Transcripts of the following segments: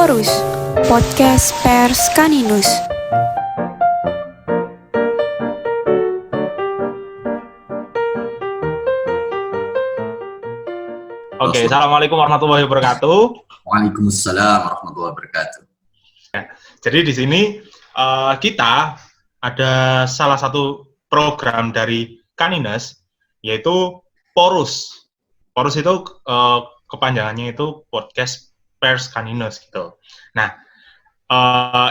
Porus, podcast Pers Kaninus. Oke, assalamualaikum warahmatullahi wabarakatuh. Waalaikumsalam warahmatullahi wabarakatuh. Jadi di sini kita ada salah satu program dari Kaninus, yaitu Porus. Porus itu kepanjangannya itu podcast Pers Kaninus gitu. Nah,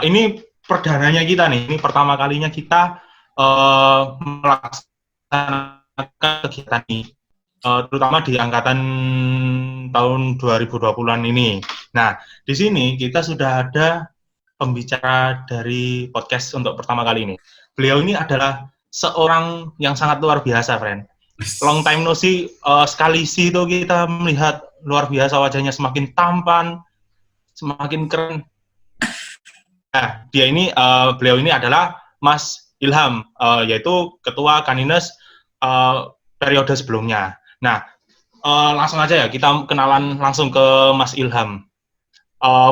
ini perdananya kita nih. Ini pertama kalinya kita melaksanakan kegiatan ini. Terutama di angkatan tahun 2020-an ini. Nah, di sini kita sudah ada pembicara dari podcast untuk pertama kali ini. Beliau ini adalah seorang yang sangat luar biasa, friend. Long time no see, sekali sih itu kita melihat luar biasa wajahnya semakin tampan, semakin keren. Nah, beliau ini adalah Mas Ilham, yaitu Ketua Kaninus periode sebelumnya. Nah, langsung aja ya, kita kenalan langsung ke Mas Ilham.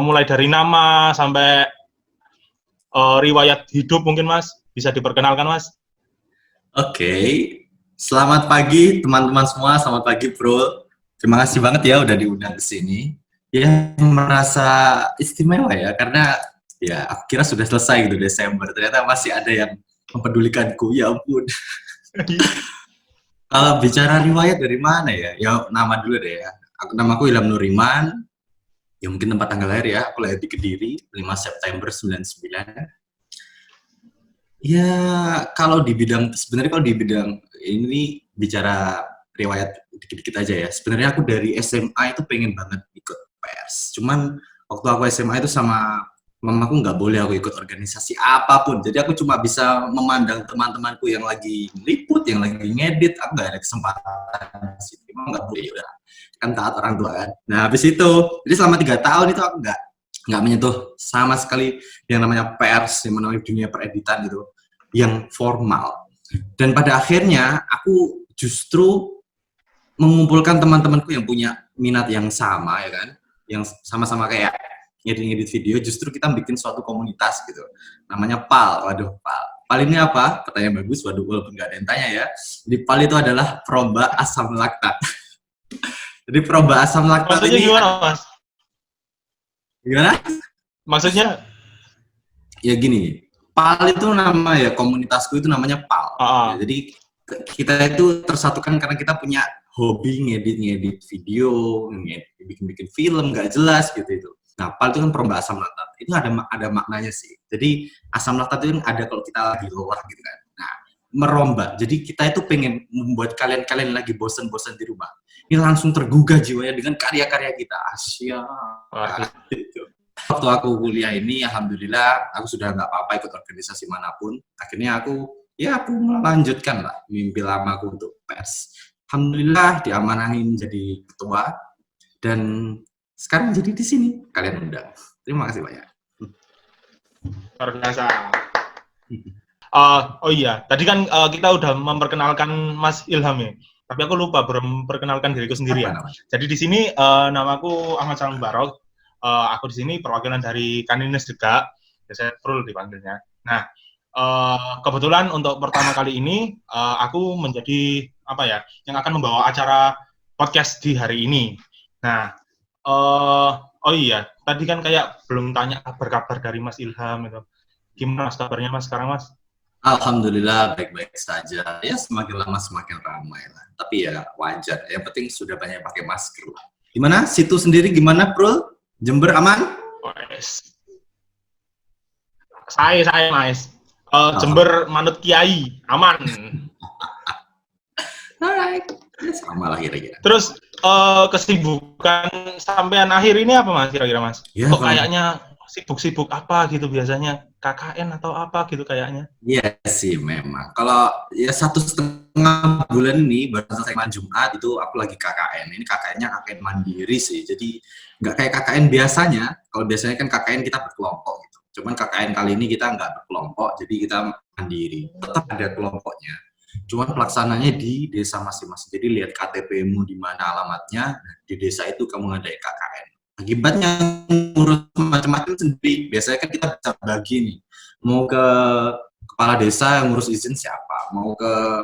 Mulai dari nama sampai riwayat hidup mungkin Mas, bisa diperkenalkan Mas? Oke, selamat pagi teman-teman semua, selamat pagi bro. Terima kasih banget ya udah diundang ke sini. Ya, merasa istimewa ya, karena ya aku kira sudah selesai gitu Desember, ternyata masih ada yang mempedulikanku, ya ampun. Kalau bicara riwayat dari mana ya? Ya nama dulu deh ya. Namaku Ilham Nuriman. Ya mungkin tempat tanggal lahir ya. Aku lahir di Kediri 5 September 99. Ya kalau di bidang ini bicara riwayat dikit-dikit aja ya. Sebenarnya aku dari SMA itu pengen banget ikut pers. Cuman waktu aku SMA itu sama mamaku nggak boleh aku ikut organisasi apapun. Jadi aku cuma bisa memandang teman-temanku yang lagi liput, yang lagi ngedit. Aku nggak ada kesempatan sih. Emang nggak boleh, udah kan taat orang tua kan. Nah habis itu, jadi selama 3 tahun itu aku nggak menyentuh sama sekali yang namanya pers, yang namanya dunia pereditan gitu, yang formal. Dan pada akhirnya aku justru mengumpulkan teman-temanku yang punya minat yang sama ya kan, yang sama-sama kayak ngedit video, justru kita bikin suatu komunitas gitu, namanya PAL. Waduh, PAL ini apa? Pertanyaan bagus, waduh, walaupun nggak ada yang tanya ya. Jadi PAL itu adalah peromba asam laktat. Jadi peromba asam laktat maksudnya ini gimana Mas? Gimana? Maksudnya? Ya gini, PAL itu nama ya, komunitasku itu namanya PAL. Ya, jadi kita itu tersatukan karena kita punya hobi ngedit video, bikin film nggak jelas gitu itu. Nah, PAL itu kan peromba asam laktat. Itu ada maknanya sih. Jadi asam laktat itu kan ada kalau kita lagi lelah gitu kan. Nah, meromba. Jadi kita itu pengen membuat kalian lagi bosan-bosan di rumah. Ini langsung tergugah jiwanya dengan karya-karya kita. Gitu. Waktu aku kuliah ini, alhamdulillah aku sudah nggak apa-apa ikut organisasi manapun. Akhirnya aku melanjutkan lah mimpi lamaku untuk pers. Alhamdulillah diamanahin jadi ketua dan sekarang jadi di sini kalian undang. Terima kasih banyak. Luar biasa. Oh iya, tadi kan kita udah memperkenalkan Mas Ilham ya. Tapi aku lupa belum memperkenalkan diriku sendiri ya. Jadi di sini namaku Ahmad Salam Barok. Aku di sini perwakilan dari Kaninus juga. Biasanya Prul dipanggilnya. Nah, kebetulan untuk pertama kali ini aku menjadi yang akan membawa acara podcast di hari ini. Nah, oh iya, tadi kan kayak belum tanya kabar-kabar dari Mas Ilham itu. Gimana Mas kabarnya Mas sekarang Mas? Alhamdulillah baik-baik saja. Ya semakin lama semakin ramai lah. Tapi ya wajar. Yang penting sudah banyak pakai masker lah. Gimana? Situ sendiri gimana, Bro? Jember aman? Wes. Saya Mas. Jember manut kiai, aman. Alright. Sama lah kira-kira. Terus kesibukan sampean akhir ini apa Mas kira-kira Mas? Ya, kok kayaknya sibuk-sibuk apa gitu biasanya? KKN atau apa gitu kayaknya? Iya sih memang. Kalau ya 1,5 bulan ini baru selesai malam Jumat itu aku lagi KKN. Ini KKN-nya KKN mandiri sih. Jadi nggak kayak KKN biasanya. Kalau biasanya kan KKN kita berkelompok gitu. Cuman KKN kali ini kita nggak berkelompok, jadi kita mandiri. Tetap ada kelompoknya. Cuman pelaksananya di desa masing-masing. Jadi lihat KTP-mu di mana alamatnya, di desa itu kamu ngadain KKN. Akibatnya ngurus macam-macam sendiri. Biasanya kan kita bisa bagi nih, mau ke kepala desa yang ngurus izin siapa, mau ke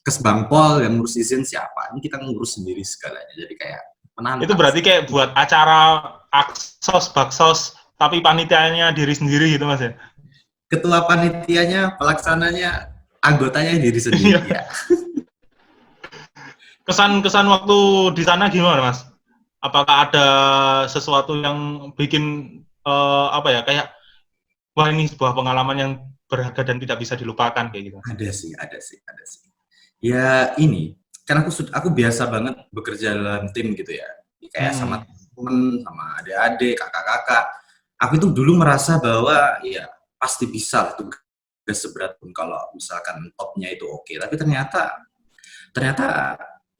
Kesbangpol yang ngurus izin siapa. Ini kita ngurus sendiri segalanya. Jadi kayak menantang. Itu berarti kayak buat acara aksos, baksos, tapi panitianya diri sendiri gitu Mas ya? Ketua panitianya, pelaksananya, anggotanya diri sendiri. Ya. Kesan waktu di sana gimana Mas? Apakah ada sesuatu yang bikin kayak wah ini sebuah pengalaman yang berharga dan tidak bisa dilupakan kayak gitu? Ada sih. Ya ini, kan aku biasa banget bekerja dalam tim gitu ya. Kayak sama temen, sama adik-adik, kakak-kakak. Aku itu dulu merasa bahwa ya pasti bisa lah tugas seberat pun kalau misalkan topnya itu oke. Tapi ternyata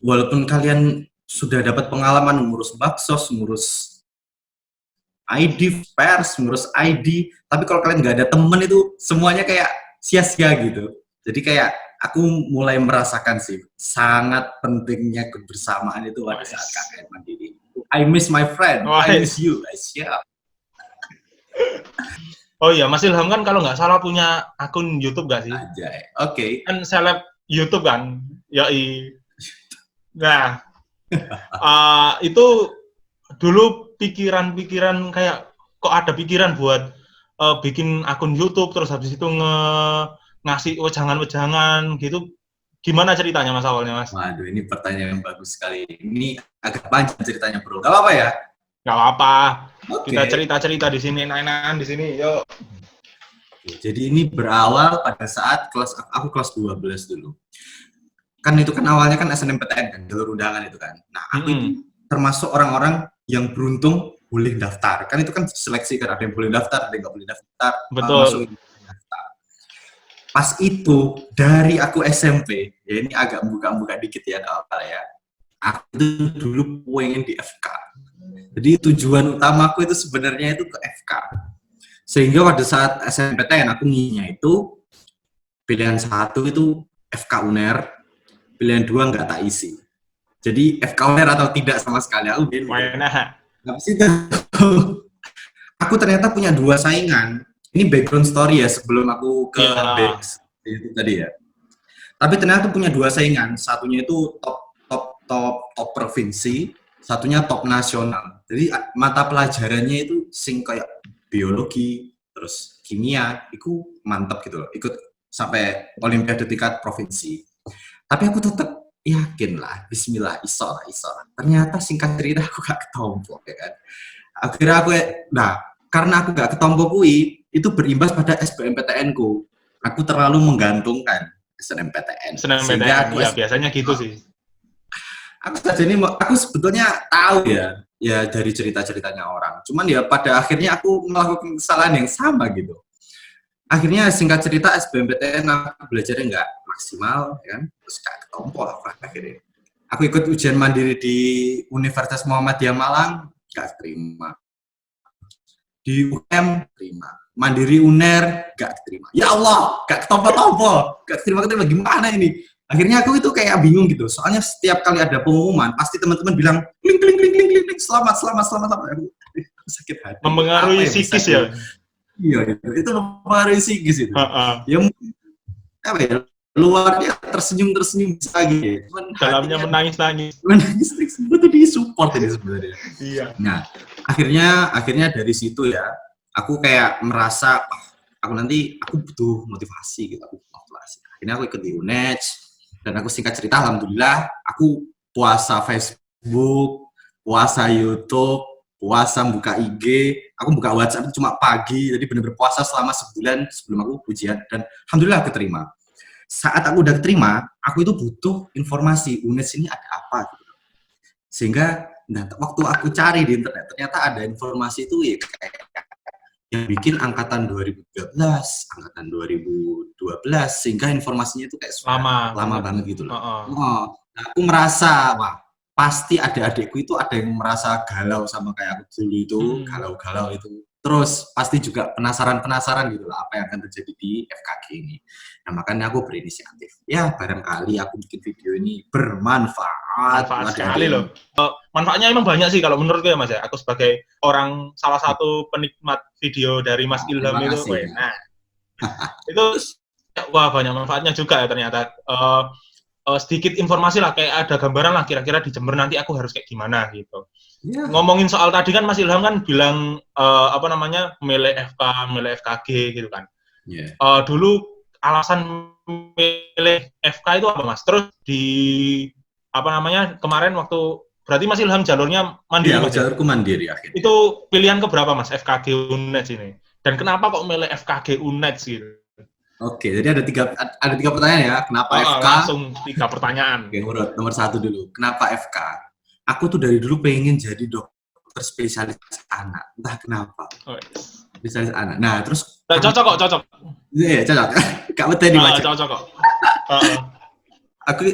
walaupun kalian sudah dapat pengalaman ngurus baksos, ngurus ID pers, ngurus ID, tapi kalau kalian nggak ada temen itu semuanya kayak sia-sia gitu. Jadi kayak aku mulai merasakan sih sangat pentingnya kebersamaan itu pada saat KKN Mandiri. I miss my friend, I miss you guys. Yeah. Oh iya, Mas Ilham kan kalau nggak salah punya akun YouTube nggak sih? Oke. Kan seleb YouTube kan, yoi. Nah, itu dulu pikiran kayak kok ada pikiran buat bikin akun YouTube terus habis itu ngasih wejangan-wejangan gitu. Gimana ceritanya Mas awalnya Mas? Waduh, ini pertanyaan yang bagus sekali. Ini agak panjang ceritanya bro. Gak apa-apa ya? Gak apa-apa. Okay. Kita cerita-cerita di sini, enak-enakan di sini. Yuk. Jadi ini berawal pada saat aku kelas 12 dulu. Kan itu kan awalnya kan SNMPTN kan, jalur undangan itu kan. Nah, aku itu termasuk orang-orang yang beruntung boleh daftar. Kan itu kan seleksi kan, ada yang boleh daftar, ada yang nggak boleh daftar. Betul. Daftar. Pas itu dari aku SMP, ya ini agak buka-buka dikit ya, apa ya. Aku itu dulu pengen di FK. Jadi tujuan utamaku itu sebenarnya itu ke FK. Sehingga pada saat SNMPTN aku nginya itu pilihan 1 itu FK UNER, pilihan 2 nggak tak isi. Jadi FK UNER atau tidak sama sekali aku bin. Habis itu aku ternyata punya 2 saingan. Ini background story ya sebelum aku ke base itu tadi ya. Tapi ternyata punya 2 saingan, satunya itu top provinsi, satunya top nasional. Jadi mata pelajarannya itu sing kayak biologi, terus kimia, itu mantap gitu loh. Ikut sampai olimpiade tingkat provinsi. Tapi aku tetap yakin lah, bismillah, iso lah. Ternyata singkat cerita aku gak ketompo ya kan. Akhirnya aku, karena aku gak ketompo kui, itu berimbas pada SBMPTN-ku. Aku terlalu menggantungkan SNMPTN. SNMPTN, ya biasanya gitu sih. Aku sebetulnya tahu ya dari cerita-ceritanya orang. Cuman ya pada akhirnya aku melakukan kesalahan yang sama gitu. Akhirnya singkat cerita SBMPTN aku belajarnya nggak maksimal, kan? Terus gak ketompo apa akhirnya. Aku ikut ujian mandiri di Universitas Muhammadiyah Malang, gak terima. Di UM terima. Mandiri UNER gak terima. Ya Allah, gak ketompo-tompo, gak terima gimana ini? Akhirnya aku itu kayak bingung gitu. Soalnya setiap kali ada pengumuman, pasti teman-teman bilang kling, selamat. Aku sakit hati. Mempengaruhi psikis ya? Iya, itu mempengaruhi psikis itu. Ya apa ya? Luarnya tersenyum bisa gitu. Dalamnya menangis. Itu di support ini sebenarnya. Iya. Nah, akhirnya dari situ ya, aku kayak merasa aku butuh motivasi gitu. Akhirnya aku ikut di UNED. Dan aku singkat cerita, alhamdulillah, aku puasa Facebook, puasa YouTube, puasa buka IG, aku buka WhatsApp cuma pagi, jadi benar-benar puasa selama sebulan sebelum aku ujian, dan alhamdulillah aku terima. Saat aku udah terima, aku itu butuh informasi, UNED ini ada apa gitu. Sehingga waktu aku cari di internet, ternyata ada informasi itu ya kayak yang bikin angkatan 2013, angkatan 2012, sehingga informasinya itu kayak lama banget gitu loh. Nah, aku merasa, pasti adik-adikku itu ada yang merasa galau sama kayak aku dulu itu, galau-galau itu. Terus pasti juga penasaran gitu lah apa yang akan terjadi di FKG ini. Nah makanya aku berinisiatif. Ya barangkali aku bikin video ini bermanfaat. Bermanfaat sekali loh. manfaatnya emang banyak sih kalau menurutku ya Mas ya. Aku sebagai salah satu penikmat video dari Mas Ilham Terima itu, kasih. nah itu wah banyak manfaatnya juga ya ternyata. Sedikit informasi lah, kayak ada gambaran lah kira-kira di Jember nanti aku harus kayak gimana gitu. Ya. Ngomongin soal tadi kan Mas Ilham kan bilang milih FK, milih FKG gitu kan. Yeah. Dulu alasan milih FK itu apa Mas? Terus kemarin waktu berarti Mas Ilham jalurnya mandiri Iya, Mas ya? jalurku mandiri akhirnya. Itu pilihan keberapa Mas FKG UNED ini? Dan kenapa kok milih FKG UNED gitu? Oke, jadi ada tiga pertanyaan ya. Kenapa FK? Langsung 3 pertanyaan. Oke, urut nomor 1 dulu. Kenapa FK? Aku tuh dari dulu pengen jadi dokter spesialis anak. Entah kenapa. Spesialis anak. Nah, terus cocok. Iya, cocok. Kak betul nih baca. Cocok kok.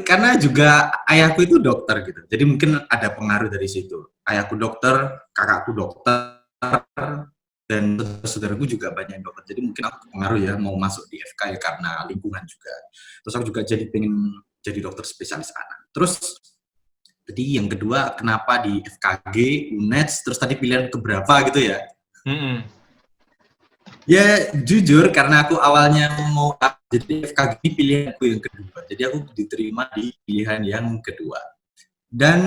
Karena juga ayahku itu dokter gitu. Jadi mungkin ada pengaruh dari situ. Ayahku dokter, kakakku dokter, dan saudaraku juga banyak dokter. Jadi mungkin aku pengaruh ya mau masuk di FK ya karena lingkungan juga. Terus aku juga pengen jadi dokter spesialis anak. Terus jadi yang kedua kenapa di FKG, UNED, terus tadi pilihan keberapa gitu ya? Ya jujur karena aku awalnya mau jadi FKG pilihanku yang kedua. Jadi aku diterima di pilihan yang kedua. Dan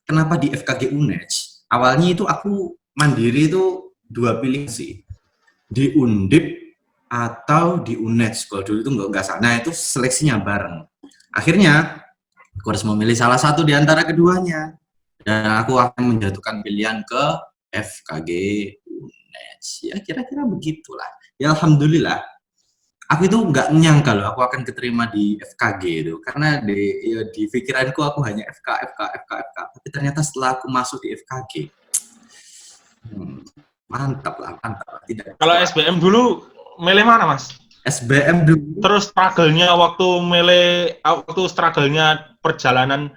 kenapa di FKG UNED? Awalnya itu aku mandiri itu 2 pilihan sih, di Undip atau di UNED. Kalau dulu itu nggak salah. Nah itu seleksinya bareng. Akhirnya aku harus memilih salah satu di antara keduanya. Dan aku akan menjatuhkan pilihan ke FKG UNED. Ya kira-kira begitulah. Ya alhamdulillah. Aku itu nggak nyangka loh aku akan keterima di FKG itu. Karena di pikiranku aku hanya FK. Tapi ternyata setelah aku masuk di FKG, mantap lah. Tidak. Kalau SBM dulu milih mana Mas? SBM dulu. Terus struggle-nya perjalanan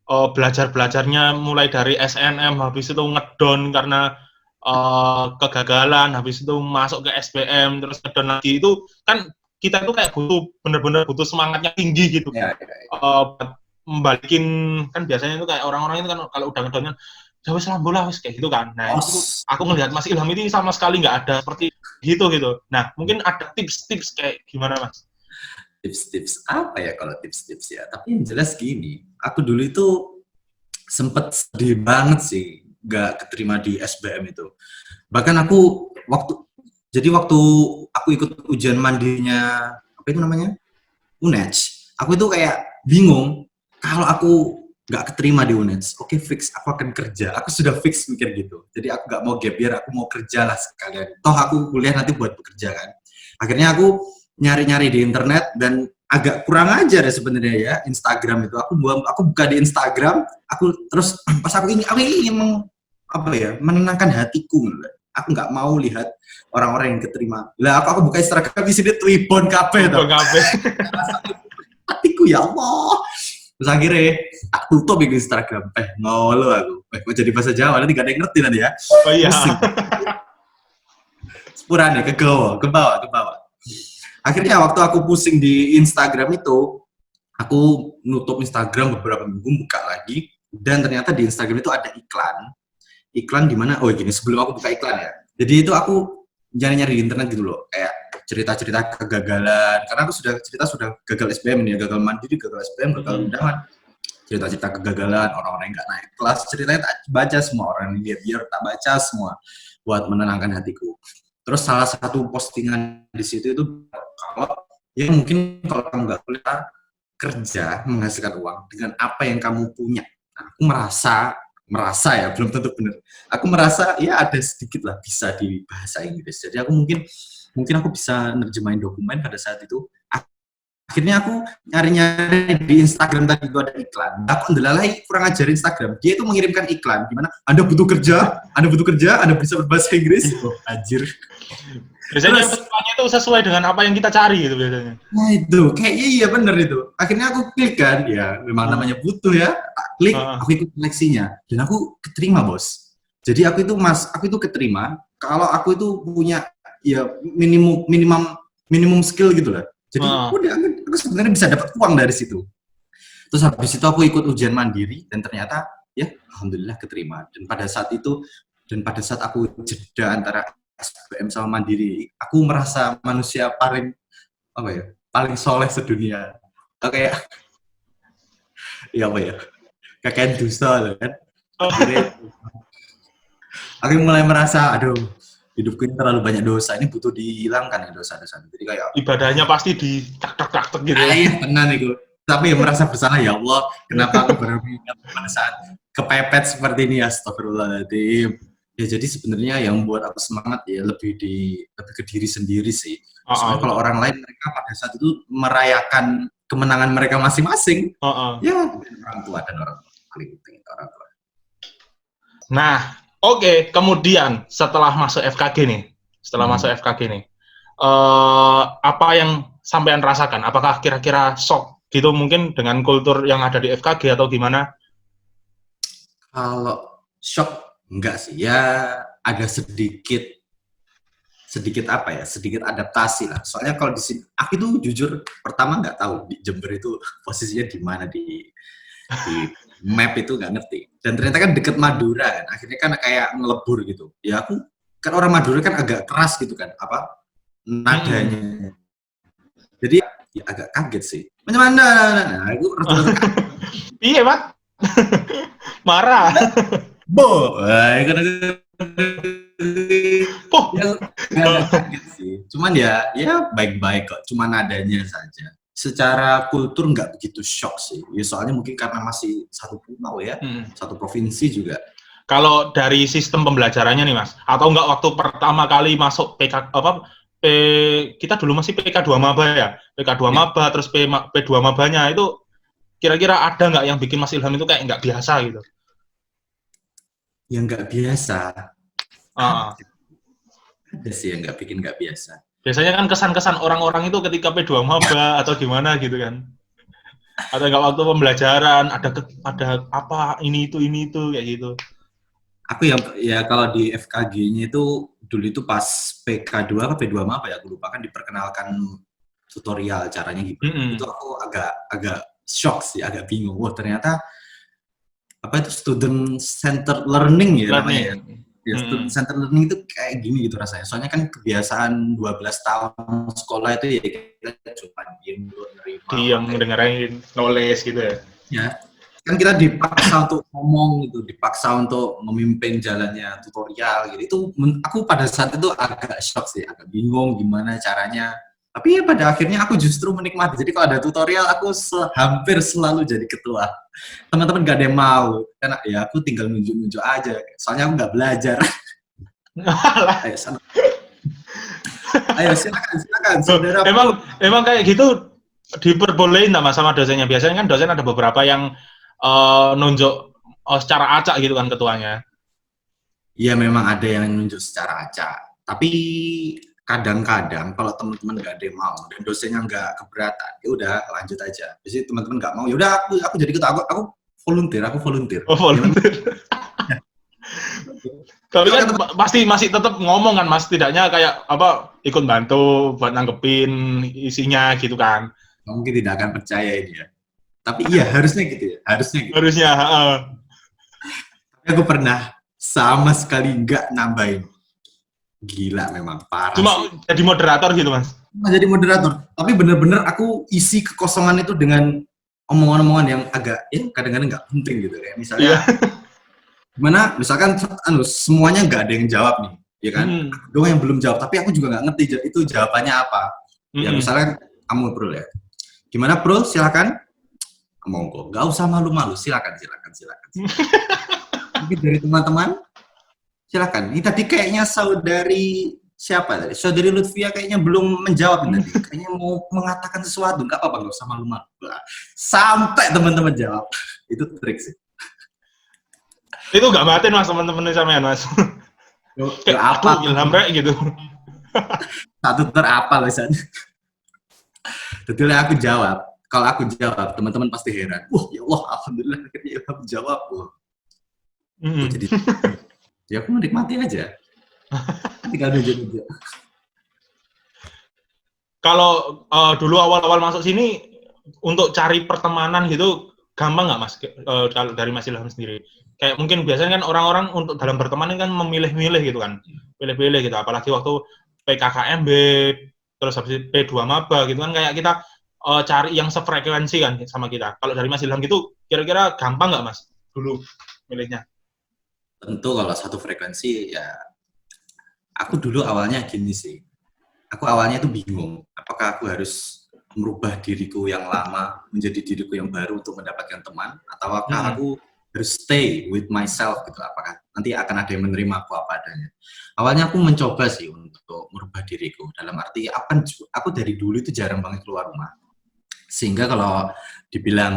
belajarnya mulai dari SNM, habis itu ngedon karena kegagalan, habis itu masuk ke SBM, terus ngedon lagi, itu kan kita itu kayak bener-bener butuh semangatnya tinggi gitu. Ya. Membalikin, kan biasanya itu kayak orang-orang itu kan kalau udah ngedonnya ya wis lambo lah wis kayak gitu kan. Nah, itu aku ngelihat Mas Ilham ini sama sekali nggak ada seperti gitu. Nah, mungkin ada tips-tips kayak gimana Mas? Tips-tips apa ya kalau tips-tips ya? Tapi yang jelas gini, aku dulu itu sempet sedih banget sih nggak keterima di SBM itu. Bahkan aku waktu aku ikut ujian mandirinya UNED, aku itu kayak bingung kalau aku nggak keterima di UNED, oke fix, aku akan kerja. Aku sudah fix mikir gitu. Jadi aku nggak mau gap year, aku mau kerja lah sekalian. Toh aku kuliah nanti buat bekerja kan. Akhirnya aku nyari-nyari di internet dan agak kurang ajar ya sebenarnya ya Instagram itu. Aku buka di Instagram, terus pas aku ingin menenangkan hatiku. Aku nggak mau lihat orang-orang yang keterima. Lah aku buka Instagram di sini Twibbon kabeh toh. Hatiku ya Allah. Terus akhirnya aku tutup di Instagram. Ngolo aku. Mau jadi bahasa Jawa, nanti gak ada yang ngerti nanti ya. Oh iya. Sepurane ke bawah. Akhirnya waktu aku pusing di Instagram itu, aku nutup Instagram beberapa minggu, buka lagi, dan ternyata di Instagram itu ada iklan di mana, sebelum aku buka iklan ya. Jadi itu aku nyari-nyari di internet gitu loh, kayak cerita-cerita kegagalan, karena aku sudah gagal SBM nih, gagal mandiri, gagal SBM, gagal undangan, cerita-cerita kegagalan, orang-orang yang nggak naik kelas, ceritanya tak baca semua, orang yang biar tak baca semua, buat menenangkan hatiku. Terus salah satu postingan di situ itu kalau kamu nggak kuliah, kerja menghasilkan uang dengan apa yang kamu punya. Nah, aku merasa ya, belum tentu benar. Aku merasa ya ada sedikit lah bisa di bahasa Inggris. Jadi aku mungkin aku bisa nerjemahin dokumen pada saat itu. Akhirnya aku nyari-nyari di Instagram, tadi itu ada iklan. Aku ndelalai kurang ajar Instagram. Dia itu mengirimkan iklan gimana? Anda butuh kerja, Anda bisa berbahasa Inggris. Anjir. Biasanya iklannya itu sesuai dengan apa yang kita cari gitu biasanya. Nah itu, kayaknya iya bener itu. Akhirnya aku klik kan, ya memang namanya butuh ya. Klik, aku ikut seleksinya. Dan aku keterima, bos. Jadi aku itu keterima kalau aku itu punya ya minimum skill gitu lah. Jadi udah aku sebenarnya bisa dapat uang dari situ. Terus habis itu aku ikut ujian mandiri dan ternyata ya alhamdulillah keterima. Dan pada saat aku jeda antara SBM sama Mandiri, aku merasa manusia paling apa ya, paling soleh sedunia. Kayak ya apa ya, kakek dusta loh kan. Akhirnya aku mulai merasa, aduh, hidupku ini terlalu banyak dosa, ini butuh dihilangkan ya dosa-dosa. Jadi kayak Ibadahnya pasti di tak gitu ya. iya, tenan itu. Tapi ya merasa bersalah, ya Allah, kenapa aku baru mengingat pada saat kepepet seperti ini, astagfirullahaladzim. Ya jadi sebenarnya yang membuat aku semangat ya lebih ke diri sendiri sih. Soalnya kalau orang lain mereka pada saat itu merayakan kemenangan mereka masing-masing, ya orang tua paling penting orang tua. Nah, oke, kemudian setelah masuk FKG nih, apa yang sampean rasakan? Apakah kira-kira shock gitu mungkin dengan kultur yang ada di FKG atau gimana? Kalau shock enggak sih, ya ada sedikit apa ya, sedikit adaptasi lah. Soalnya kalau di sini, aku tuh jujur pertama nggak tahu di Jember itu posisinya di mana di map itu nggak ngerti. Dan ternyata kan deket Madura kan, akhirnya kan kayak ngelebur gitu. Ya aku kan orang Madura kan agak keras gitu kan, apa nadanya. Jadi ya agak kaget sih. Mana? Nah, aku Iya, Pak. Marah. Bo, ya kaget sih. Cuman ya baik-baik kok. Cuman nadanya saja. Secara kultur nggak begitu shock sih. Ya soalnya mungkin karena masih satu pulau ya, satu provinsi juga. Kalau dari sistem pembelajarannya nih, Mas, atau enggak waktu pertama kali masuk kita dulu masih PK2 Maba ya. PK2 Maba terus P2 Mabanya itu kira-kira ada nggak yang bikin Mas Ilham itu kayak nggak biasa gitu? Yang nggak biasa. Ada sih yang bikin nggak biasa. Biasanya kan kesan-kesan orang-orang itu ketika P2 Maba atau gimana gitu kan. Atau nggak waktu pembelajaran, ada apa, ini itu kayak gitu. Aku ya kalau di FKG-nya itu, dulu itu pas PK2 atau P2 Maba ya, aku lupa kan diperkenalkan tutorial caranya gimana. Itu aku agak shock sih, agak bingung. Wah ternyata apa itu student center learning ya namanya. Ya, student center learning itu kayak gini gitu rasanya. Soalnya kan kebiasaan 12 tahun sekolah itu ya kita cuma diam dengerin knowledge gitu ya. Ya, kan kita dipaksa untuk ngomong gitu, dipaksa untuk memimpin jalannya tutorial gitu. Itu aku pada saat itu agak shock sih, agak bingung gimana caranya. Tapi ya pada akhirnya aku justru menikmati. Jadi kalau ada tutorial, aku hampir selalu jadi ketua. Teman-teman gak ada yang mau. Karena ya aku tinggal nunjuk-nunjuk aja. Soalnya aku gak belajar. Ayo silakan. Saudara. Emang kayak gitu diperbolehin nggak Mas sama dosennya? Biasanya kan dosen ada beberapa yang nunjuk secara acak gitu kan ketuanya. Iya memang ada yang nunjuk secara acak. Tapi kadang-kadang kalau teman-teman nggak ada yang mau dan dosennya nggak keberatan, ya udah lanjut aja. Jadi teman-teman nggak mau, ya udah aku jadi ketua, aku volunteer. Oh, volunteer. Tapi kan pasti masih tetap ngomong kan Mas, tidaknya kayak apa ikut bantu buat nanggepin isinya gitu kan. Mungkin tidak akan percaya ini ya. Tapi iya harusnya gitu ya, harusnya. Tapi aku pernah sama sekali nggak nambahin. Gila memang parah. Cuma sih. Jadi moderator gitu Mas. Cuma jadi moderator, tapi bener-bener aku isi kekosongan itu dengan omongan-omongan yang agak kadang-kadang nggak penting gitu kayak misalnya gimana misalkan semuanya nggak ada yang jawab nih ya kan, doang yang belum jawab tapi aku juga nggak ngerti itu jawabannya apa. Ya misalnya kamu Bro ya, gimana Bro, silakan, monggo, nggak usah malu-malu, silakan. Mungkin dari teman-teman silakan. Ini tadi kayaknya saudari Lutfia kayaknya belum menjawab tadi. Kayaknya mau mengatakan sesuatu, nggak apa-apa, nggak usah malu-malu. Sampai teman-teman jawab. Itu trik sih. Itu nggak batin Mas teman-teman sampean Mas. Apa Ilham rek gitu. Satu terapal misalnya. Betul aku jawab. Kalau aku jawab, teman-teman pasti heran. Ya Allah, alhamdulillah akhirnya Ilham jawab. Jadi ya aku menikmati aja. Tinggal nunjuk-nunjuk. Kalau dulu awal-awal masuk sini untuk cari pertemanan gitu gampang nggak Mas kalau dari Mas Ilham sendiri? Kayak mungkin biasanya kan orang-orang untuk dalam berteman ini kan memilih-milih gitu kan, pilih-pilih gitu. Apalagi waktu PKKMB, terus habis itu P2 Maba gitu kan, kayak kita cari yang sefrekuensi kan sama kita. Kalau dari Mas Ilham gitu, kira-kira gampang nggak Mas dulu milihnya? Tentu kalau satu frekuensi ya, aku dulu awalnya gini sih. Aku awalnya itu bingung, apakah aku harus merubah diriku yang lama menjadi diriku yang baru untuk mendapatkan teman, atau apakah aku harus stay with myself gitu, apakah nanti akan ada yang menerima aku apa adanya. Awalnya aku mencoba sih untuk merubah diriku, dalam arti aku dari dulu itu jarang banget keluar rumah, sehingga kalau dibilang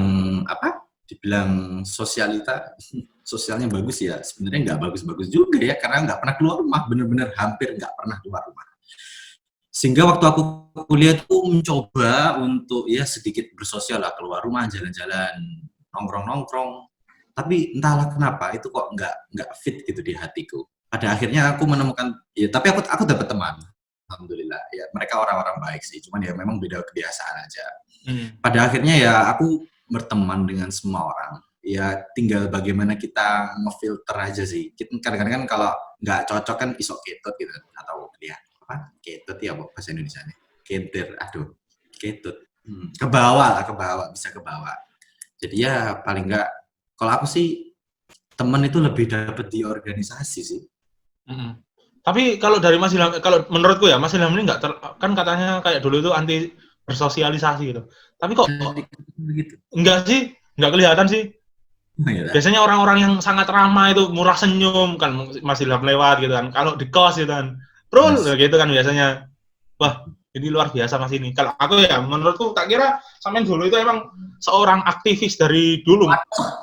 sosialnya bagus ya, sebenarnya nggak bagus-bagus juga ya, karena nggak pernah keluar rumah, bener-bener hampir nggak pernah keluar rumah. Sehingga waktu aku kuliah tuh mencoba untuk ya sedikit bersosial lah, keluar rumah, jalan-jalan, nongkrong-nongkrong. Tapi entahlah kenapa itu kok nggak fit gitu di hatiku. Pada akhirnya aku menemukan, ya tapi aku dapat teman, alhamdulillah. Ya mereka orang-orang baik sih, cuman ya memang beda kebiasaan aja. Pada akhirnya ya aku berteman dengan semua orang. Ya tinggal bagaimana kita ngefilter aja sih. Kadang-kadang kan kalau nggak cocok kan isok ketut gitu, atau dia ketut ya bahasa Indonesia nih, ketut ke bawah bisa ke bawah. Jadi ya paling nggak, kalau aku sih temen itu lebih dapat di organisasi sih. Tapi kalau dari Mas Ilham, kalau menurutku ya Mas Ilham ini kan katanya kayak dulu itu anti bersosialisasi gitu. Tapi kok gitu. Enggak sih, enggak kelihatan sih. Biasanya orang-orang yang sangat ramah itu murah senyum kan, Mas Ilham lewat gitu kan. Kalau di kos gitu kan, gitu kan biasanya. Wah, ini luar biasa Mas ini. Kalau aku ya, menurutku tak kira sampean dulu itu emang seorang aktivis dari dulu.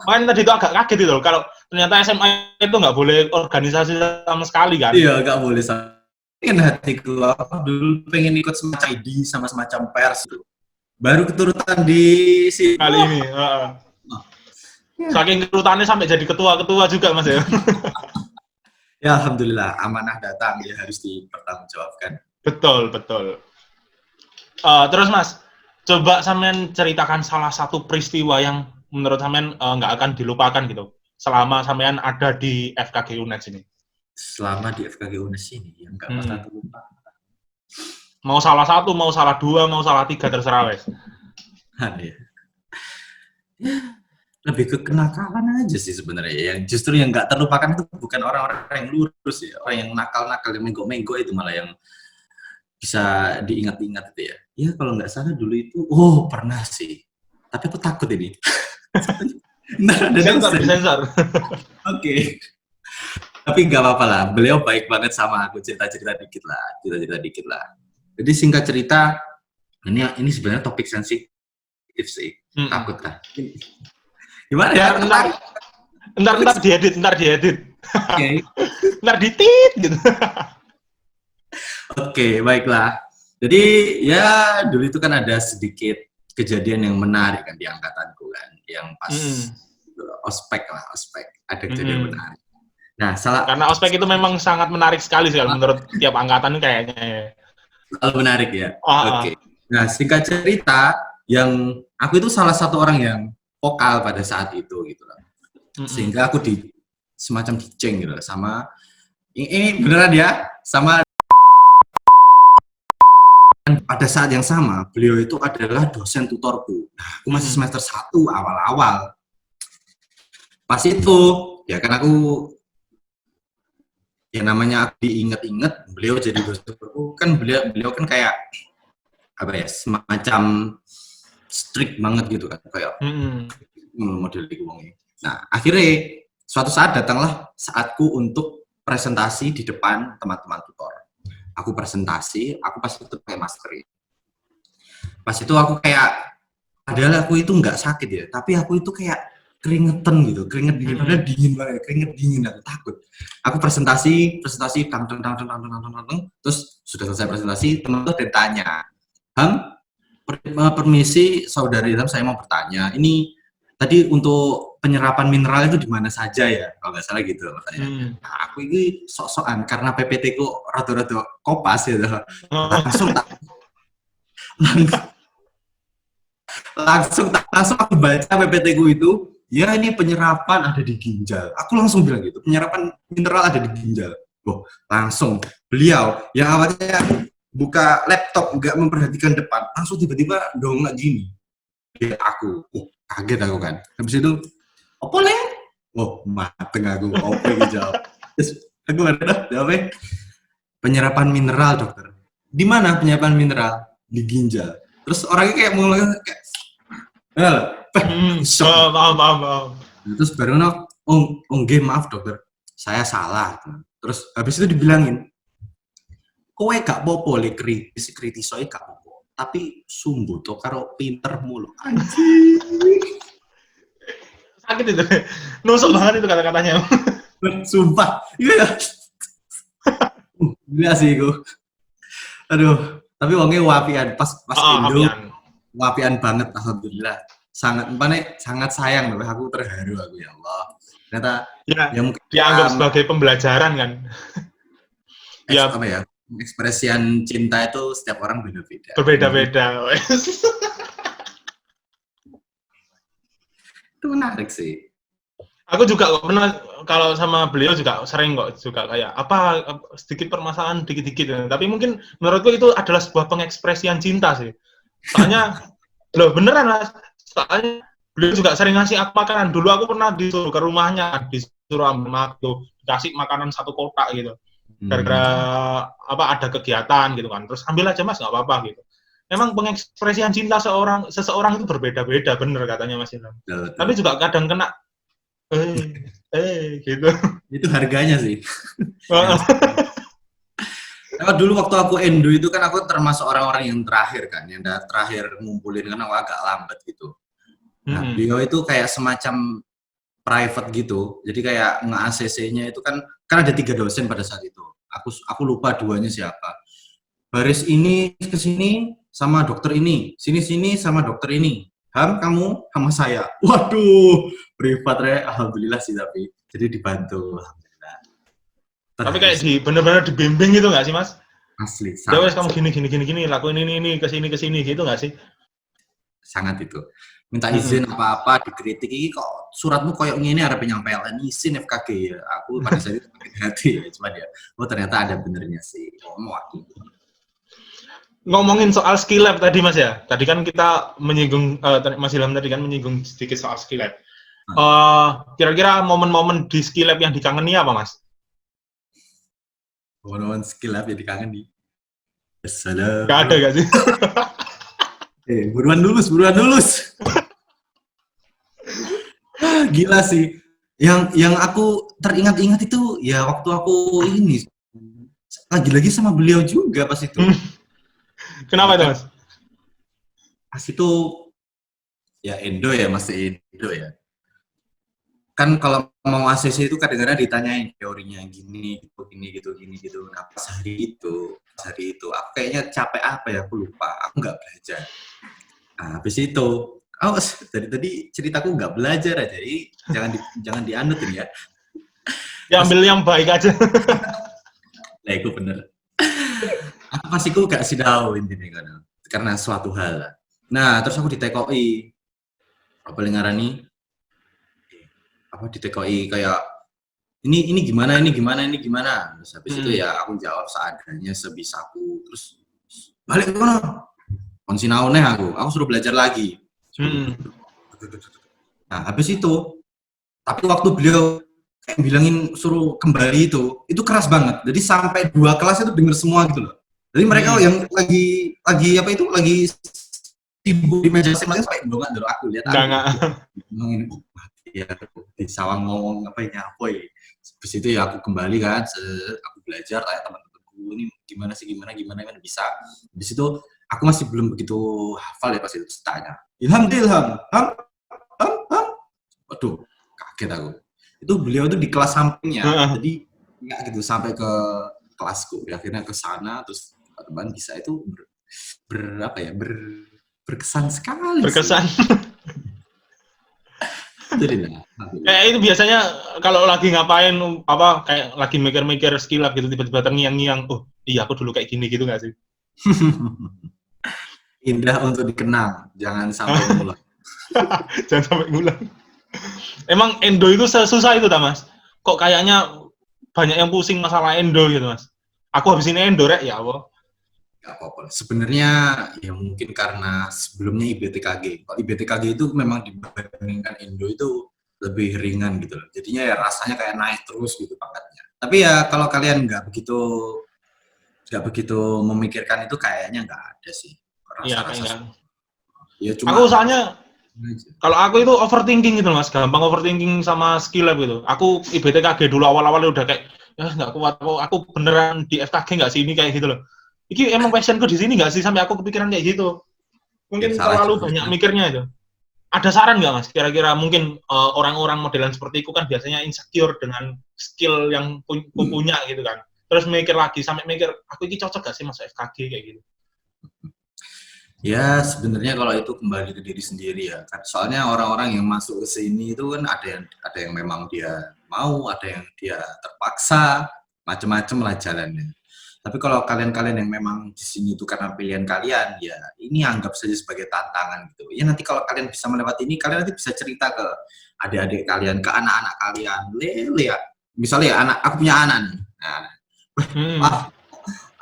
Makanya tadi itu agak kaget gitu loh. Kalau ternyata SMA itu nggak boleh organisasi sama sekali kan. Iya, nggak boleh sama. Kan hatiku, aku dulu pengen ikut semacam ID sama semacam pers gitu. Baru keturutan di sini. Kali ini. Saking keturutannya sampai jadi ketua-ketua juga Mas ya. Ya alhamdulillah, amanah datang ya harus dipertanggungjawabkan. Betul. Terus Mas, coba sampean ceritakan salah satu peristiwa yang menurut sampean nggak akan dilupakan gitu, selama sampean ada di FKG UNES ini. Selama di FKG UNES ini, yang nggak pernah terlupakan. Mau salah satu, mau salah dua, mau salah tiga, terserah wes. Ya. Lebih ke kenakalan aja sih sebenarnya. Yang justru yang nggak terlupakan itu bukan orang-orang yang lurus ya, orang yang nakal-nakal, yang menggo-menggo itu malah yang bisa diingat-ingat itu ya. Ya kalau nggak salah dulu itu, pernah sih. Tapi aku takut ini. Sensor. Oke. Tapi nggak apa-apa lah. Beliau baik banget sama aku, cerita-cerita dikit lah. Jadi singkat cerita, ini sebenarnya topik sensitif sih. Takut lah. Gimana ya? Ntar diedit. Oke. Ntar ditit gitu. Oke, baiklah. Jadi ya dulu itu kan ada sedikit kejadian yang menarik kan di angkatanku kan, yang pas ospek ada kejadian menarik. Nah, karena ospek itu memang sangat menarik sekali sih menurut tiap angkatan kayaknya. Kalau menarik ya. Oke. Nah, singkat cerita, yang aku itu salah satu orang yang vokal pada saat itu gitu loh. Sehingga aku semacam diceng gitu loh, sama ini beneran ya, sama pada saat yang sama beliau itu adalah dosen tutorku. Nah, aku masih semester 1 awal-awal. Pas itu ya kan aku ya namanya aku diinget-inget beliau jadi dosen tutorku kan, beliau kan kayak apa ya, semacam strict banget gitu kan, kayak model di wongnya. Nah, akhirnya suatu saat datanglah saatku untuk presentasi di depan teman-teman tutor. Aku presentasi, aku pas itu pakai masker. Pas itu aku kayak, padahal aku itu nggak sakit ya, tapi aku itu kayak keringetan gitu, keringet dingin banget, keringet dingin, aku takut. Aku presentasi, tang, terus sudah selesai presentasi, teman tuh tanya, permisi saudari Ilham, saya mau bertanya, ini tadi untuk penyerapan mineral itu di mana saja ya, kalau nggak salah gitu katanya. Nah, aku ini sok-sokan karena PPT ku rada-rada kopas gitu. langsung aku baca PPT ku itu, ya ini penyerapan ada di ginjal. Aku langsung bilang gitu, penyerapan mineral ada di ginjal. Wah, langsung beliau yang awalnya buka laptop nggak memperhatikan depan, langsung tiba-tiba dongak gini. Lihat aku, kaget aku kan. Habis itu, apa le? Oh, mateng aku, oke jawab. Terus aku ada jawabnya, penyerapan mineral dokter. Di mana penyerapan mineral? Di ginjal. Terus orangnya kayak mulai kayak, shock. Paham. Terus baru nggih maaf dokter, saya salah. Terus habis itu dibilangin, kowe gak popo le kritisoe gak popo, tapi sumbu to karo pinter mulu. Anjing. Sakit itu. Nusuk banget itu kata-katanya. Sumpah. Iya. Gila sih gue. Aduh, tapi wongnya wapian pas Indo. Wapian banget alhamdulillah. Sangat sayang loh, aku terharu aku ya Allah. Ternyata ya mungkin dianggap sebagai pembelajaran kan. Ya apa ya? Ekspresian cinta itu setiap orang beda-beda. Berbeda-beda. Itu menarik sih. Aku juga pernah kalau sama beliau juga sering kok juga kayak apa sedikit permasalahan dikit-dikit. Tapi mungkin menurutku itu adalah sebuah pengekspresian cinta sih. Soalnya loh beneran Mas. Soalnya beliau juga sering ngasih aku makanan. Dulu aku pernah disuruh ke rumahnya, disuruh ambil dikasih makanan 1 kotak gitu. Gara-gara apa ada kegiatan gitu kan. Terus ambil aja Mas, nggak apa-apa gitu. Memang pengekspresian cinta seseorang itu berbeda-beda, bener katanya Mas Ilham. Tapi juga kadang kena gitu. Itu harganya sih. Nah, dulu waktu aku Endo itu kan aku termasuk orang-orang yang terakhir kan, yang terakhir ngumpulin karena aku agak lambat gitu. Nah, beliau itu kayak semacam private gitu. Jadi kayak nge-ACC-nya itu kan ada 3 dosen pada saat itu. Aku lupa 2-nya siapa. Baris ini ke sini sama dokter ini, sini sama dokter ini. Ham, kamu sama saya. Waduh, privat alhamdulillah sih tapi. Jadi dibantu alhamdulillah. Tapi kayak bener-bener dibimbing gitu nggak sih Mas? Asli. Ya wes kamu gini, lakuin ini ke sini gitu nggak sih? Sangat itu. Minta izin apa-apa dikritik ini kok suratmu koyok ngene arep penyampaian izin FKG ya. Aku pada saat itu sakit hati ya, cuma dia. Oh ternyata ada benernya sih. Ngomong aku. Ngomongin soal skill lab tadi Mas ya. Tadi kan kita menyinggung Mas Ilham tadi kan menyinggung sedikit soal skill lab. Kira-kira momen-momen di skill lab yang dikangeni apa Mas? Momen-momen skill lab yang dikangeni. Assalam. Gak ada gak sih? Buruan lulus. Gila sih. Yang aku teringat-ingat itu ya waktu aku ini lagi-lagi sama beliau juga pas itu. Kenapa itu Mas? Pas itu ya Endo ya, masih Endo ya. Kan kalau mau ACC itu kadang-kadang ditanyain teorinya gini gitu. Nah pas hari itu aku kayaknya capek apa ya, aku lupa, aku nggak belajar. Nah habis itu tadi ceritaku nggak belajar aja, jadi jangan dianutin ya. Ya ambil yang baik aja. Nah itu bener. Aku pasti aku gak tahu intinya karena suatu hal. Nah terus aku ditekoi apa ngarani apa ditekoi kayak ini gimana. Terus habis itu ya aku jawab seadanya sebisaku. Terus balik ke mana? Konsinau nih aku suruh belajar lagi. Nah habis itu tapi waktu beliau kayak bilangin suruh kembali itu keras banget. Jadi sampai 2 kelas itu denger semua gitu loh. Jadi mereka yang lagi sibuk di meja masing-masing sampai belum dulu aku lihat ngomongin ya di sawang ngomong apa ya. Habis itu ya aku kembali kan, aku belajar tanya teman-temanku ini gimana kan bisa. Habis itu aku masih belum begitu hafal ya pas itu tanya. Ilham. Waduh, kaget aku. Itu beliau itu di kelas sampingnya. Jadi enggak gitu sampai ke kelasku. Ya, akhirnya ke sana terus teman bisa itu berkesan sekali. Berkesan. Jadi kayak itu biasanya kalau lagi ngapain apa kayak lagi mikir-mikir skill up gitu tiba-tiba terngiang-ngiang, oh iya aku dulu kayak gini gitu nggak sih? Indah untuk dikenang, jangan sampai ngulang. Jangan sampai ngulang. Emang endo itu susah itu, Mas? Kok kayaknya banyak yang pusing masalah endo gitu, Mas? Aku habis ini endo, rek, ya Allah. Gak apa-apa. Sebenarnya ya mungkin karena sebelumnya IBTKG. Kalau IBTKG itu memang dibandingkan endo itu lebih ringan gitu loh. Jadinya ya rasanya kayak naik terus gitu pangkatnya. Tapi ya kalau kalian nggak begitu memikirkan itu kayaknya nggak ada sih Iya, rasa-rasa. kayaknya. Ya Aku cuma soalnya kalau aku itu overthinking gitu, Mas, gampang overthinking sama skill lab gitu. Aku IBTKG dulu awal-awal udah kayak ya nggak kuat, aku beneran di FKG nggak sih ini kayak gitu loh. Iki emang passionku di sini nggak sih sampai aku kepikiran kayak gitu. ya Mungkin salah terlalu juga. banyak mikirnya itu. Ada saran nggak, Mas? Kira-kira mungkin orang-orang modelan seperti itu kan biasanya insecure dengan skill yang punya gitu kan. Terus mikir lagi sampai mikir aku ini cocok gak sih masuk FKG kayak gitu. Ya sebenarnya kalau itu kembali ke diri sendiri ya. Soalnya orang-orang yang masuk ke sini itu kan ada yang memang dia mau, ada yang dia terpaksa, macam-macam lah jalannya. Tapi kalau kalian-kalian yang memang di sini itu karena pilihan kalian, ya ini anggap saja sebagai tantangan gitu. Ya nanti kalau kalian bisa melewati ini, kalian nanti bisa cerita ke adik-adik kalian, ke anak-anak kalian. Lihat, misalnya anak, aku punya anak nih. Nah, Pak,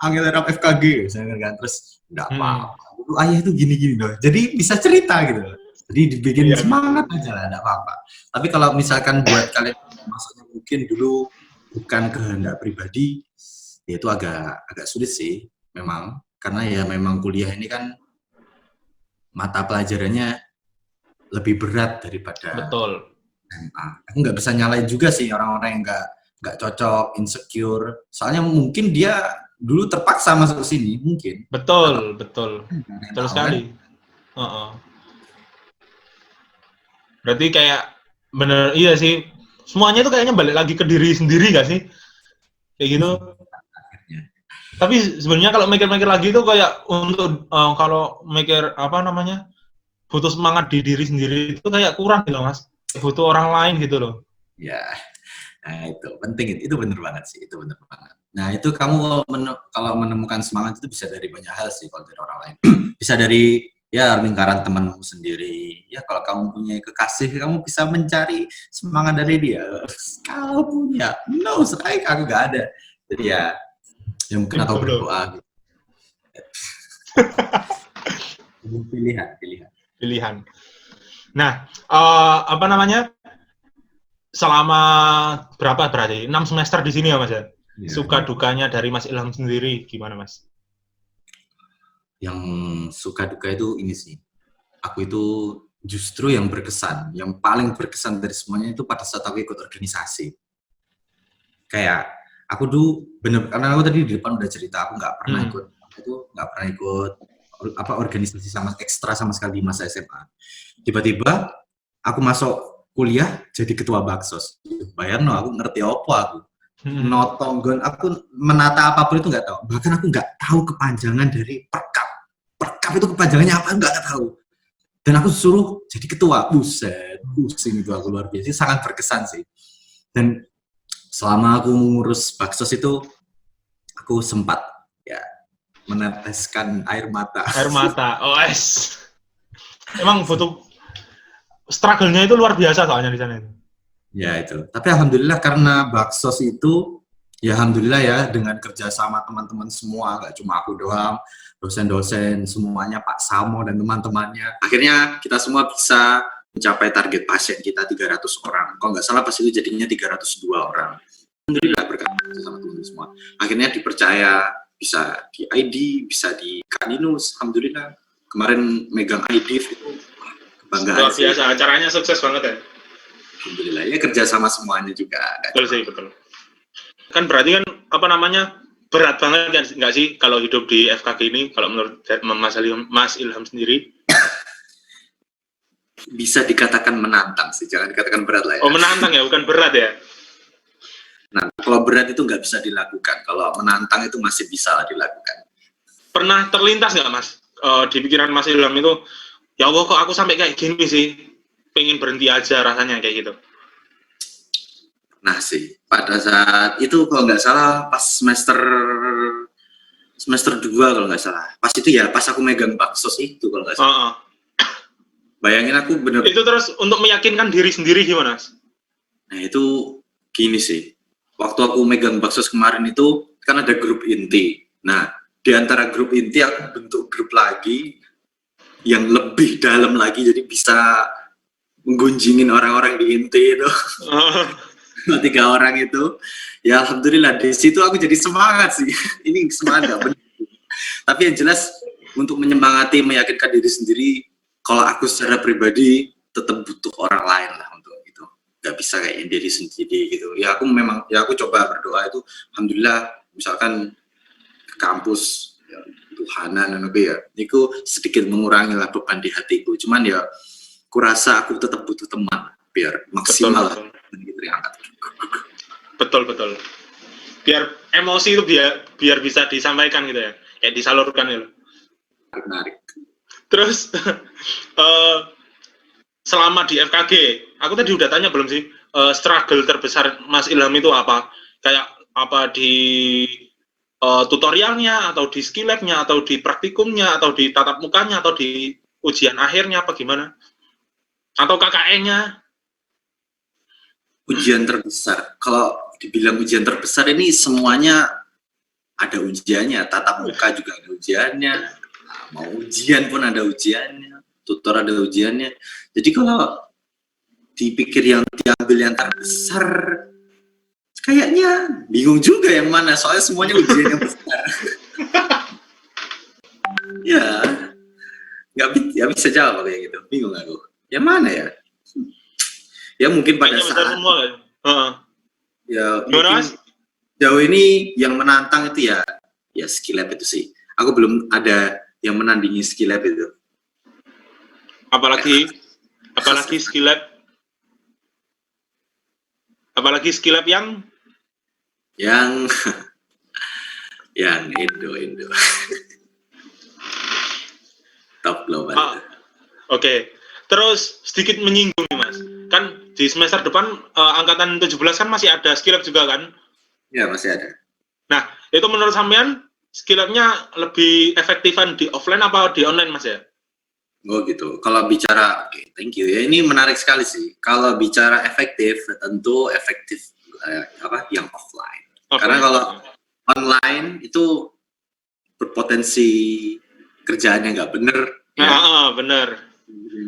Angel FKG, saya kan terus enggak apa-apa. Dulu ayah itu gini-gini loh. Jadi bisa cerita gitu. Jadi dibikin semangat aja lah, enggak apa-apa. Tapi kalau misalkan buat kalian maksudnya mungkin dulu bukan kehendak pribadi, ya itu agak sulit sih memang karena ya memang kuliah ini kan mata pelajarannya lebih berat daripada Betul. SMA. Aku nggak bisa nyalain juga sih orang-orang yang nggak cocok, insecure. Soalnya mungkin dia dulu terpaksa masuk ke sini mungkin. Betul Kan? sekali. Berarti kayak bener iya sih. Semuanya itu kayaknya balik lagi ke diri sendiri gak sih? Kayak gitu. Tapi sebenarnya kalau mikir-mikir lagi itu kayak untuk kalau mikir apa namanya butuh semangat di diri sendiri itu kayak kurang gitu Mas. Butuh orang lain gitu loh. Ya, nah itu penting itu bener banget sih, itu bener banget. Nah itu kamu kalau menemukan semangat itu bisa dari banyak hal sih kalau dari orang lain. Bisa dari ya lingkaran temanmu sendiri. Ya kalau kamu punya kekasih, kamu bisa mencari semangat dari dia. Kalau punya, no strike aku gak ada. Jadi ya mungkin atau berdoa gitu. Pilihan. Nah, apa namanya? Selama berapa berarti? 6 semester di sini ya Mas ya? Suka dukanya dari Mas Ilham sendiri gimana Mas? Yang suka duka itu ini sih. Aku itu justru yang berkesan, yang paling berkesan dari semuanya itu pada saat aku ikut organisasi. Kayak aku dulu karena aku tadi di depan udah cerita aku nggak pernah ikut apa organisasi sama ekstra sama sekali di masa SMA. Tiba-tiba aku masuk kuliah jadi ketua baksos. Bayang aku ngerti apa aku. Notonggon aku menata apapun itu nggak tahu. Bahkan aku nggak tahu kepanjangan dari perkap. Perkap itu kepanjangannya apa nggak tahu. Dan aku suruh jadi ketua. Buset, pusing itu aku luar biasa. Sangat berkesan sih. Dan selama aku mengurus baksos itu aku sempat ya meneteskan air mata. Oh es. Emang butuh struggle-nya itu luar biasa soalnya di sana itu. Ya itu. Tapi alhamdulillah karena baksos itu ya alhamdulillah ya dengan kerjasama teman-teman semua, nggak cuma aku doang, dosen-dosen semuanya, Pak Samo dan teman-temannya. Akhirnya kita semua bisa mencapai target pasien kita 300 orang. Kalau nggak salah pas itu jadinya 302 orang. Alhamdulillah berkat sama teman semua. Akhirnya dipercaya bisa di ID, bisa di Kaninus. Alhamdulillah kemarin megang ID itu kebanggaan. Luar biasa, acaranya sukses banget ya. Alhamdulillah ya kerja sama semuanya juga. Betul. Kan berarti kan apa namanya berat banget kan nggak sih kalau hidup di FKG ini kalau menurut Mas Ilham sendiri? Bisa dikatakan menantang sih, jangan dikatakan berat lah ya. Oh menantang ya, bukan berat ya? Nah, kalau berat itu nggak bisa dilakukan, kalau menantang itu masih bisa dilakukan. Pernah terlintas nggak Mas di pikiran Mas Ilham itu, ya Allah kok aku sampai kayak gini sih? Pengen berhenti aja rasanya kayak gitu. Nah sih, pada saat itu kalau nggak salah pas semester semester 2 kalau nggak salah. Pas itu ya, pas aku megang baksos itu kalau nggak salah. Bayangin aku bener. Itu terus untuk meyakinkan diri sendiri gimana? Nah itu gini sih. Waktu aku megang baksos kemarin itu kan ada grup inti. Nah di antara grup inti aku bentuk grup lagi yang lebih dalam lagi, jadi bisa menggunjingin orang-orang di inti itu. 3 orang itu, ya alhamdulillah di situ aku jadi semangat sih. Ini semangat gak bener. Tapi yang jelas untuk menyemangati, meyakinkan diri sendiri, kalau aku secara pribadi tetap butuh orang lain lah untuk itu. Gak bisa kayak diri sendiri gitu. Ya aku memang, ya aku coba berdoa itu, alhamdulillah misalkan ke kampus, ya, Tuhanan, ya, itu sedikit mengurangi lah beban di hatiku. Cuman ya, kurasa aku tetap butuh teman biar maksimal lah. Betul. Biar emosi itu biar bisa disampaikan gitu ya, kayak disalurkan gitu. Menarik. Terus selama di FKG, aku tadi udah tanya belum sih, struggle terbesar Mas Ilham itu apa? Kayak apa di tutorialnya, atau di skill lab-nya, atau di praktikumnya, atau di tatap mukanya, atau di ujian akhirnya, apa gimana? Atau KKN-nya? Ujian terbesar. Kalau dibilang ujian terbesar ini semuanya ada ujiannya. Tatap muka juga ada ujiannya. Nah, mau ujian pun ada ujiannya. Tutor ada ujiannya. Jadi kalau dipikir yang diambil yang terbesar, kayaknya bingung juga yang mana. Soalnya semuanya ujian yang besar. Ya, nggak bisa jawab kayak gitu. Bingung aku. Yang mana ya? Ya mungkin pada saat semua, ya mungkin jauh ini yang menantang itu ya skill lab itu sih. Aku belum ada yang menandingi skill lab itu. Apalagi skill lab. Apalagi skill lab yang Indo. Top global. Oke. Terus sedikit menyinggung nih Mas, kan di semester depan angkatan 17 kan masih ada skill lab juga kan? Ya masih ada. Nah itu menurut sampean skill lab-nya lebih efektifan di offline apa di online Mas ya? Oh gitu. Kalau bicara, thank you ya. Ini menarik sekali sih. Kalau bicara efektif, tentu efektif yang offline. Karena kalau online itu berpotensi kerjaannya nggak bener. Bener.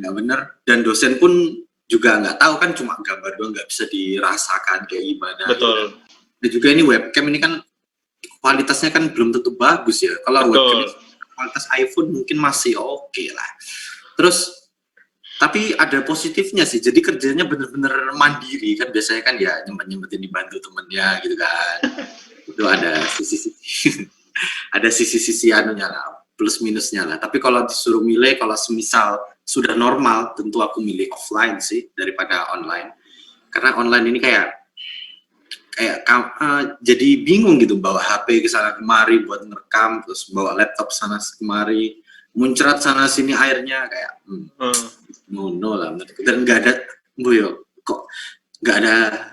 Nggak bener, dan dosen pun juga nggak tahu kan, cuma gambar doang, nggak bisa dirasakan kayak gimana. Betul. Dan juga ini webcam ini kan kualitasnya kan belum tentu bagus ya. Kalau webcam kualitas iPhone mungkin masih oke lah. Terus tapi ada positifnya sih, jadi kerjanya bener-bener mandiri kan, biasanya kan ya nyempetin dibantu temennya gitu kan. Itu ada sisi-sisi anunya lah, plus minusnya lah. Tapi kalau disuruh milih, kalau semisal sudah normal, tentu aku milih offline sih daripada online. Karena online ini kayak jadi bingung gitu, bawa HP ke sana kemari buat ngerekam, terus bawa laptop sana kemari, muncrat sana sini airnya kayak no lah. Dan nggak ada, kok nggak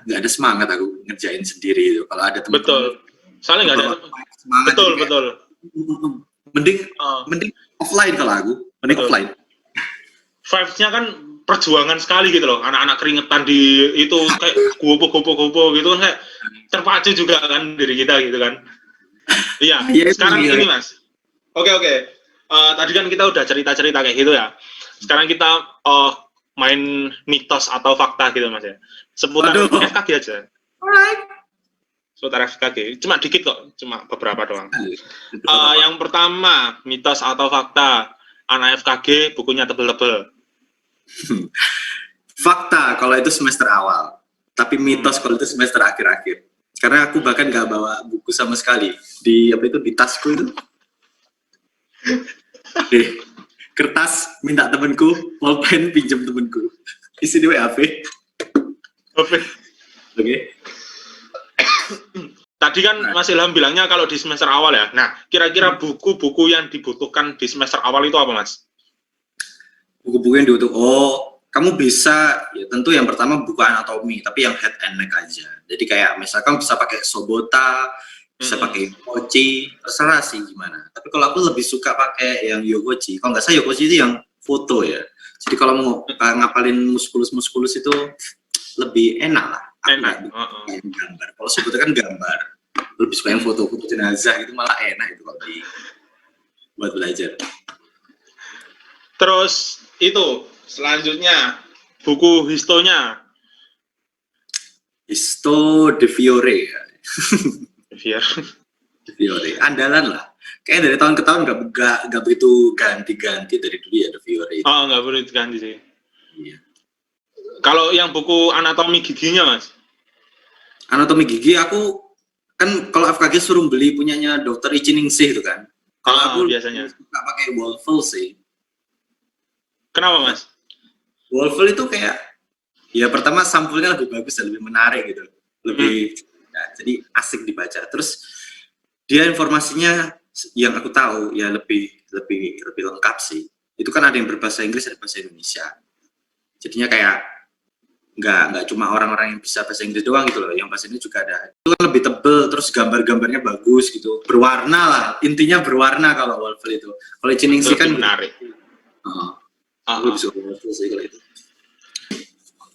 ada semangat aku ngerjain sendiri itu. Kalau ada teman. Betul. Soalnya nggak ada semangat. Betul. Mending offline kalau aku, offline. Vibes-nya kan perjuangan sekali gitu loh, anak-anak keringetan di itu kayak gopo gitu kan, kayak terpacu juga kan diri kita gitu kan. Iya, sekarang ini Mas. Oke. Tadi kan kita udah cerita-cerita kayak gitu ya. Sekarang kita main mitos atau fakta gitu Mas ya. Seputar FKG aja. Alright. Seputar FKG, cuma dikit kok, cuma beberapa doang. Yang pertama, mitos atau fakta, anak FKG bukunya tebel-tebel. Fakta kalau itu semester awal, tapi mitos kalau itu semester akhir-akhir. Karena aku bahkan nggak bawa buku sama sekali di di tasku itu. Kertas minta temanku, pulpen pinjam temanku, isi di WAP. Oke. Tadi kan Mas Ilham bilangnya kalau di semester awal ya. Nah, kira-kira buku-buku yang dibutuhkan di semester awal itu apa Mas? Buku-buku yang dibutuhkan, kamu bisa, ya tentu yang pertama buku anatomi, tapi yang head and neck aja. Jadi kayak misalkan bisa pakai Sobota, bisa pakai Yokochi, terserah sih gimana. Tapi kalau aku lebih suka pakai yang Yokochi. Kalau nggak salah Yokochi itu yang foto ya. Jadi kalau mau ngapalin muskulus itu lebih enak lah. Aku Enak. nggak gambar. Kalau sebetulnya kan gambar. Lebih suka yang foto-foto jenazah itu malah enak itu kalau buat belajar. Terus itu selanjutnya buku histonya. Histo de Fiore ya. Biar De Fiore. Andalan lah. Kayaknya dari tahun ke tahun nggak begitu ganti-ganti dari dulu ya De Fiore itu. oh nggak boleh diganti sih. Iya. Kalau yang buku anatomi giginya Mas? Anatomi gigi aku kan kalau FKG suruh beli punyanya Dokter Ichi Ningsih itu kan. Kalau aku biasanya. suka pakai Wolfel sih. Kenapa Mas? Wolfel itu kayak ya pertama sampulnya lebih bagus dan lebih menarik gitu. Lebih ya, jadi asik dibaca. Terus dia informasinya yang aku tahu ya lebih lengkap sih. Itu kan ada yang berbahasa Inggris, ada bahasa Indonesia. Jadinya kayak nggak cuma orang-orang yang bisa bahasa Inggris doang gitu loh, yang bahasa Inggris juga ada. Itu kan lebih tebel, terus gambar-gambarnya bagus gitu, berwarna lah, intinya berwarna kalau Wolfel itu. Kalau Ichi Ningsih kan menarik. Aku lebih suka Wolfel sih kalau itu.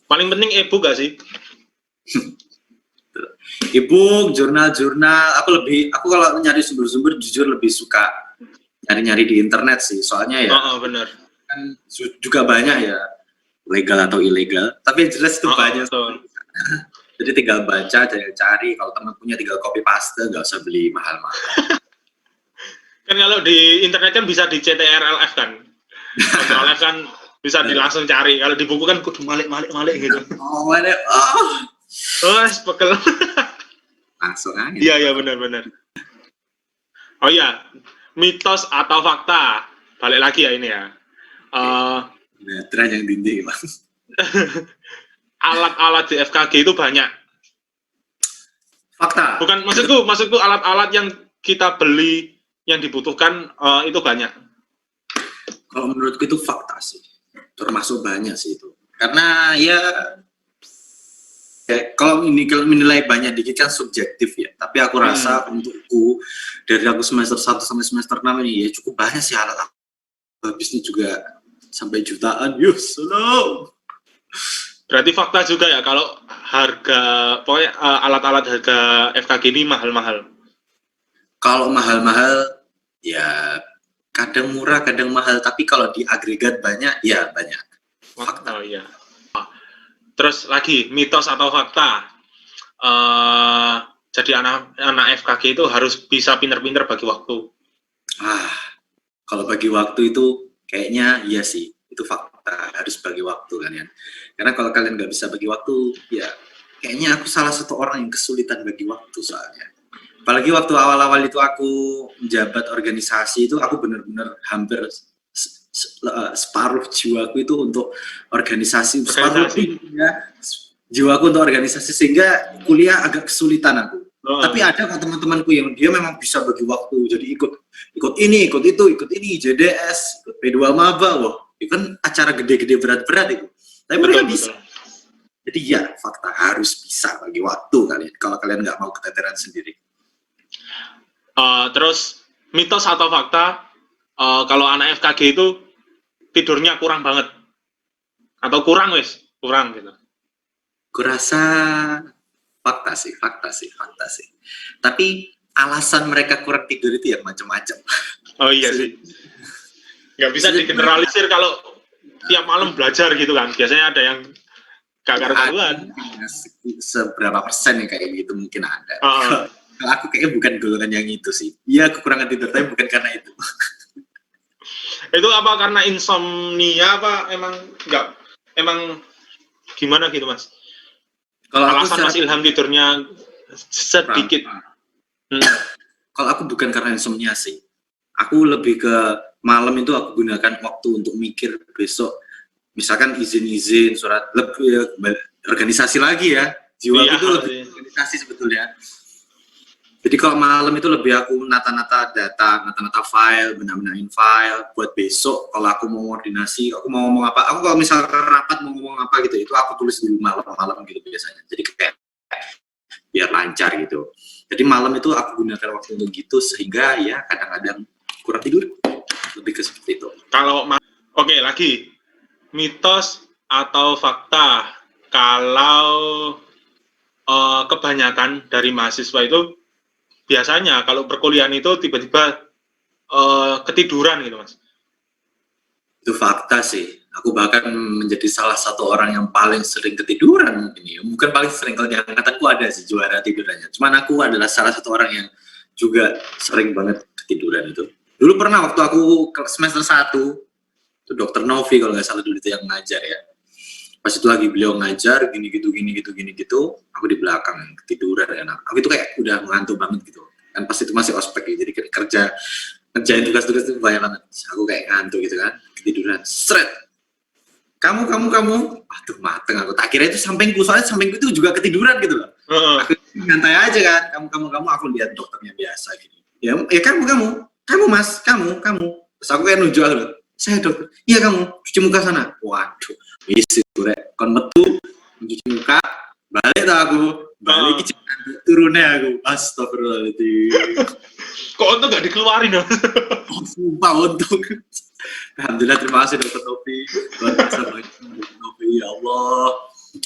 Paling penting e-book gak sih? E-book, jurnal-jurnal, aku kalau nyari sumber-sumber jujur lebih suka nyari-nyari di internet sih, soalnya ya Bener. kan juga banyak ya, legal atau ilegal, tapi yang jelas itu banyak. Betul. Jadi tinggal baca, cari, kalau teman punya tinggal copy paste, nggak usah beli mahal-mahal. Kan kalau di internet kan bisa di CTRLF kan. CTRLF kan bisa langsung cari. Kalau di buku kan kudu malik gitu. Oh, mana? Oh, Pekel. langsung aja. Iya benar. Oh iya, mitos atau fakta. Balik lagi ya ini ya. Tren yang dinding, Bang. Alat-alat di FKG itu banyak. Fakta. Bukan maksudku alat-alat yang kita beli yang dibutuhkan itu banyak. Kalau menurutku itu fakta sih. Termasuk banyak sih itu. Karena ya kalau menilai banyak dikit kan subjektif ya. Tapi aku rasa untukku dari aku semester 1 sampai semester 6 ini ya cukup banyak sih alat. Habisnya juga sampai jutaan. Slow. Berarti fakta juga ya kalau harga pokoknya alat-alat harga FKG ini mahal-mahal. Kalau mahal-mahal ya kadang murah, kadang mahal, tapi kalau di agregat banyak ya banyak. Fakta. Oh iya. Terus lagi mitos atau fakta. Jadi anak FKG itu harus bisa pinter-pinter bagi waktu. Kalau bagi waktu itu kayaknya iya sih, itu fakta, harus bagi waktu kan ya. Karena kalau kalian nggak bisa bagi waktu, ya kayaknya aku salah satu orang yang kesulitan bagi waktu soalnya. Apalagi waktu awal-awal itu aku menjabat organisasi itu, aku benar-benar hampir separuh jiwaku itu untuk organisasi. Separuh ya, jiwaku untuk organisasi, sehingga kuliah agak kesulitan aku. Tapi ada kok teman-temanku yang dia memang bisa bagi waktu, jadi ikut ini, ikut itu, ikut ini, JDS, ikut P2 Maba, itu kan acara gede-gede berat-berat itu. Tapi mereka bisa. Jadi ya, fakta harus bisa bagi waktu kalian, kalau kalian nggak mau keteteran sendiri. Terus mitos atau fakta, kalau anak FKG itu tidurnya kurang banget, atau kurang gitu. Kurasa fakta sih. Tapi alasan mereka kurang tidur itu ya macam-macam. Oh iya sih. Nggak bisa digeneralisir kalau tiap malam belajar gitu kan. Biasanya ada yang gak karuan. Seberapa persen ya kayak gitu mungkin ada. Kalau aku kayaknya bukan golongan yang itu sih. Iya, kekurangan tidur, tapi bukan karena itu. Itu apa karena insomnia apa emang gimana gitu Mas? Kalau alasan Mas Ilham tidurnya sedikit. Kalau aku bukan karena insomnia sih. Aku lebih ke malam itu aku gunakan waktu untuk mikir besok. Misalkan izin surat lebih organisasi lagi ya. Jiwa itu lebih organisasi sebetulnya. Jadi kalau malam itu lebih aku nata-nata data, nata-nata file, benar-benarin file buat besok. Kalau aku mau koordinasi, aku mau ngomong apa, aku kalau misalkan rapat mau ngomong apa gitu, itu aku tulis dulu malam-malam gitu biasanya. Jadi kayak biar lancar lancar gitu. Jadi malam itu aku gunakan waktu untuk gitu sehingga ya kadang-kadang kurang tidur, lebih ke seperti itu. Oke, lagi mitos atau fakta kalau kebanyakan dari mahasiswa itu biasanya kalau perkuliahan itu tiba-tiba ketiduran gitu, Mas. Itu fakta sih. Aku bahkan menjadi salah satu orang yang paling sering ketiduran mungkin ya. Bukan paling sering, kalau di angkatanku ada sih juara tidurannya. Cuman aku adalah salah satu orang yang juga sering banget ketiduran itu. Dulu pernah waktu aku semester 1, itu Dokter Novi kalau nggak salah dulu itu yang ngajar ya. Pas itu lagi beliau ngajar gini gitu, aku di belakang ketiduran ya. Aku itu kayak udah ngantuk banget gitu. Kan pas itu masih ospek ya, jadi kerjain tugas-tugas itu banyak banget. Aku kayak ngantuk gitu kan, ketiduran. Seret. Kamu. Aduh, mateng aku. Tak kira itu sampingku, soalnya sampingku itu juga ketiduran gitu loh. Aku nyantai aja kan. Kamu, aku lihat dokternya biasa gitu. Ya kamu mas, kamu. Terus aku kayak nunjuk loh. Saya dokter. Iya kamu, cuci muka sana. Waduh, isi rek. Kon metu, cuci muka, balik tak aku. Balik turunnya aku. Astagfirullahaladzim. Kok untung gak dikeluarin dong? Oh, sumpah untung. Alhamdulillah, terima kasih Dokter Novi. Luar biasa banget Dokter Novi, ya Allah.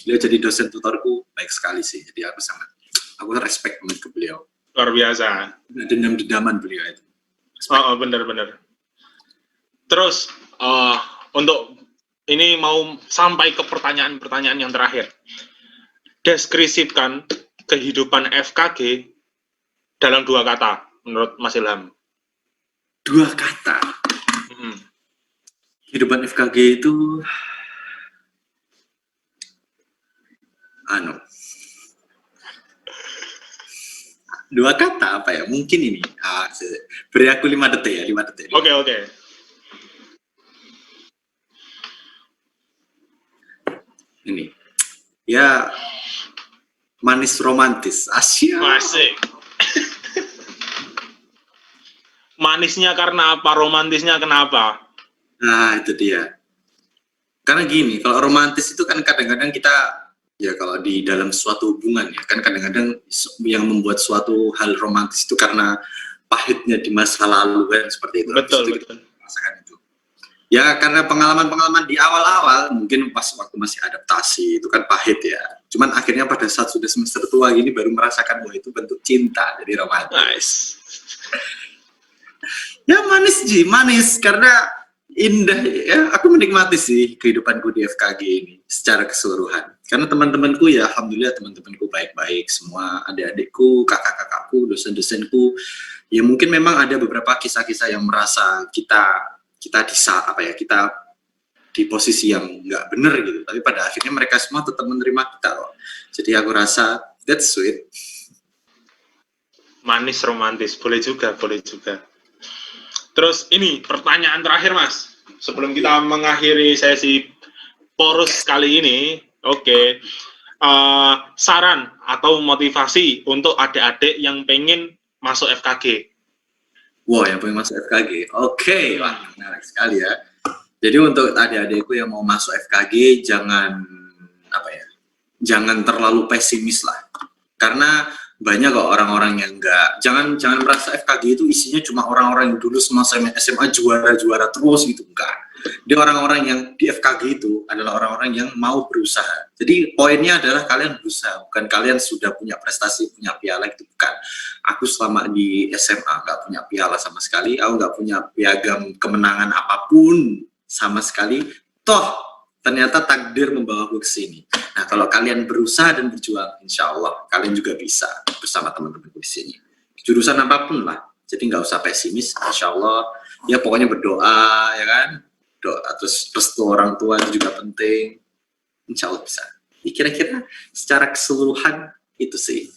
Beliau jadi dosen tutorku, baik sekali sih. Jadi aku respect banget ke beliau. Luar biasa. Dendam-dendaman beliau itu. Bener. Terus, untuk ini mau sampai ke pertanyaan yang terakhir. Deskripsikan kehidupan FKG dalam 2 kata, menurut Mas Ilham. 2 kata? Kehidupan FKG itu... 2 kata apa ya? Mungkin ini. Beri aku 5 detik ya, 5 detik. Oke. Ini. Ya, manis romantis. Asik. Manisnya karena apa? Romantisnya kenapa? Nah, itu dia. Karena gini, kalau romantis itu kan kadang-kadang kita, ya kalau di dalam suatu hubungan ya, kan kadang-kadang yang membuat suatu hal romantis itu karena pahitnya di masa lalu kan, seperti itu. Betul. Merasakan itu. Ya karena pengalaman-pengalaman di awal-awal, mungkin pas waktu masih adaptasi, itu kan pahit ya. Cuman akhirnya pada saat sudah semester tua gini baru merasakan bahwa itu bentuk cinta, jadi romantis. Nice. Ya manis karena indah ya. Aku menikmati sih kehidupanku di FKG ini secara keseluruhan. Karena teman-temanku ya, alhamdulillah teman-temanku baik-baik semua, adik-adikku, kakak-kakakku, dosen-dosenku. Ya mungkin memang ada beberapa kisah-kisah yang merasa kita di posisi yang nggak benar gitu. Tapi pada akhirnya mereka semua tetap menerima kita loh. Jadi aku rasa that's sweet. Manis romantis, boleh juga. Terus ini pertanyaan terakhir Mas, sebelum kita mengakhiri sesi Porus kali ini. Oke. Saran atau motivasi untuk adik-adik yang pengen masuk FKG. Wah, yang pengen masuk FKG. Oke, wah menarik sekali ya. Jadi untuk adik-adikku yang mau masuk FKG jangan terlalu pesimis lah. Karena banyak kok orang-orang yang jangan merasa FKG itu isinya cuma orang-orang yang dulu semasa SMA juara terus gitu, enggak. Dia orang-orang yang di FKG itu adalah orang-orang yang mau berusaha. Jadi poinnya adalah kalian berusaha, bukan kalian sudah punya prestasi, punya piala gitu, bukan. Aku selama di SMA nggak punya piala sama sekali, aku nggak punya piagam kemenangan apapun sama sekali. Toh ternyata takdir membawa aku ke sini. Nah, kalau kalian berusaha dan berjuang, insya Allah kalian juga bisa bersama teman-teman di sini. Jurusan apapun lah, jadi nggak usah pesimis. Insya Allah, ya pokoknya berdoa, ya kan? Doa, terus restu orang tua itu juga penting. Insya Allah bisa. Kira-kira secara keseluruhan itu sih.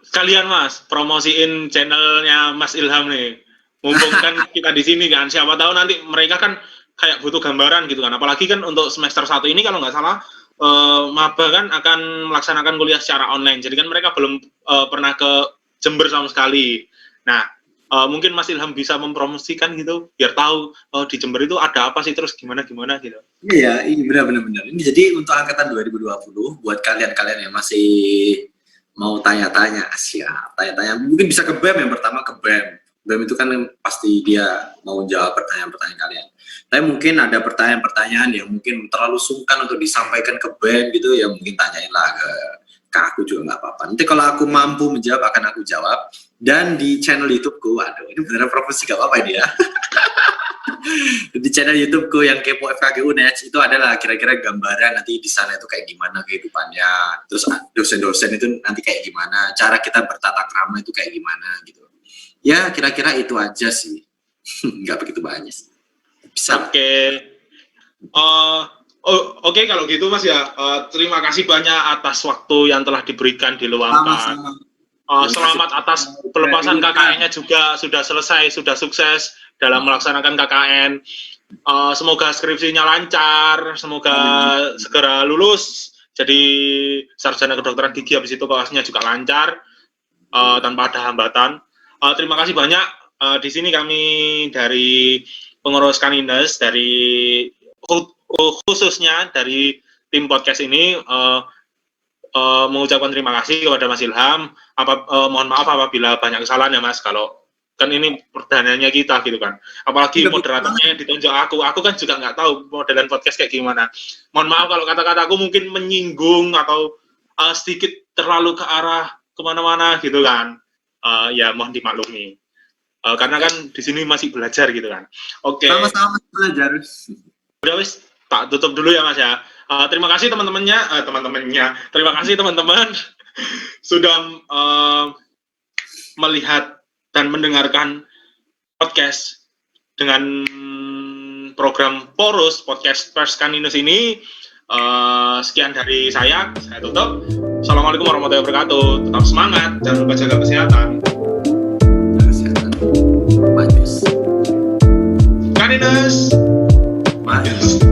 Sekalian Mas, promosiin channelnya Mas Ilham nih. Mumpung kan kita di sini kan, siapa tahu nanti mereka kan kayak butuh gambaran gitu kan, apalagi kan untuk semester 1 ini kalau nggak salah maba kan akan melaksanakan kuliah secara online, jadi kan mereka belum pernah ke Jember sama sekali. Nah, mungkin Mas Ilham bisa mempromosikan gitu, biar tahu di Jember itu ada apa sih, terus gimana gitu. Iya, ini benar. Ini jadi untuk angkatan 2020, buat kalian yang masih mau tanya-tanya, siap. Tanya-tanya, mungkin bisa ke BEM yang pertama, ke BEM. BEM itu kan pasti dia mau jawab pertanyaan-pertanyaan kalian. Tapi mungkin ada pertanyaan-pertanyaan yang mungkin terlalu sungkan untuk disampaikan ke BEM gitu, ya mungkin tanyainlah ke aku juga nggak apa-apa. Nanti kalau aku mampu menjawab, akan aku jawab. Dan di channel YouTubeku, aduh ini beneran profesi gak apa-apa ini ya. Di channel YouTubeku yang Kepo FKG UNED itu adalah kira-kira gambaran nanti di sana itu kayak gimana kehidupannya, terus dosen-dosen itu nanti kayak gimana, cara kita bertata krama itu kayak gimana gitu. Ya kira-kira itu aja sih, nggak begitu banyak. Bisa. Oke, kalau gitu Mas ya, terima kasih banyak atas waktu yang telah diberikan diluangkan. Selamat atas pelepasan KKN-nya juga sudah selesai, sudah sukses dalam melaksanakan KKN. Semoga skripsinya lancar, semoga segera lulus jadi sarjana kedokteran gigi, habis itu kelasnya juga lancar tanpa ada hambatan. Terima kasih banyak. Di sini kami dari pengurus Kaninus, dari khususnya dari tim podcast ini mengucapkan terima kasih kepada Mas Ilham. Mohon maaf apabila banyak kesalahan ya Mas, kalau kan ini perdananya kita gitu kan, apalagi moderatornya yang ditunjuk aku kan juga nggak tahu modelan podcast kayak gimana. Mohon maaf kalau kata-kataku mungkin menyinggung atau sedikit terlalu ke arah kemana-mana gitu kan. Ya mohon dimaklumi, karena kan di sini masih belajar gitu kan. Oke. Sama-sama belajar. Udah wis, tak tutup dulu ya Mas ya. Terima kasih teman-temannya. Terima kasih teman-teman sudah melihat dan mendengarkan podcast dengan program Porus Podcast Pers Kaninus ini. Sekian dari saya tutup. Assalamualaikum warahmatullahi wabarakatuh. Tetap semangat, jangan lupa jaga kesehatan. Majus. Kaninus. Majus.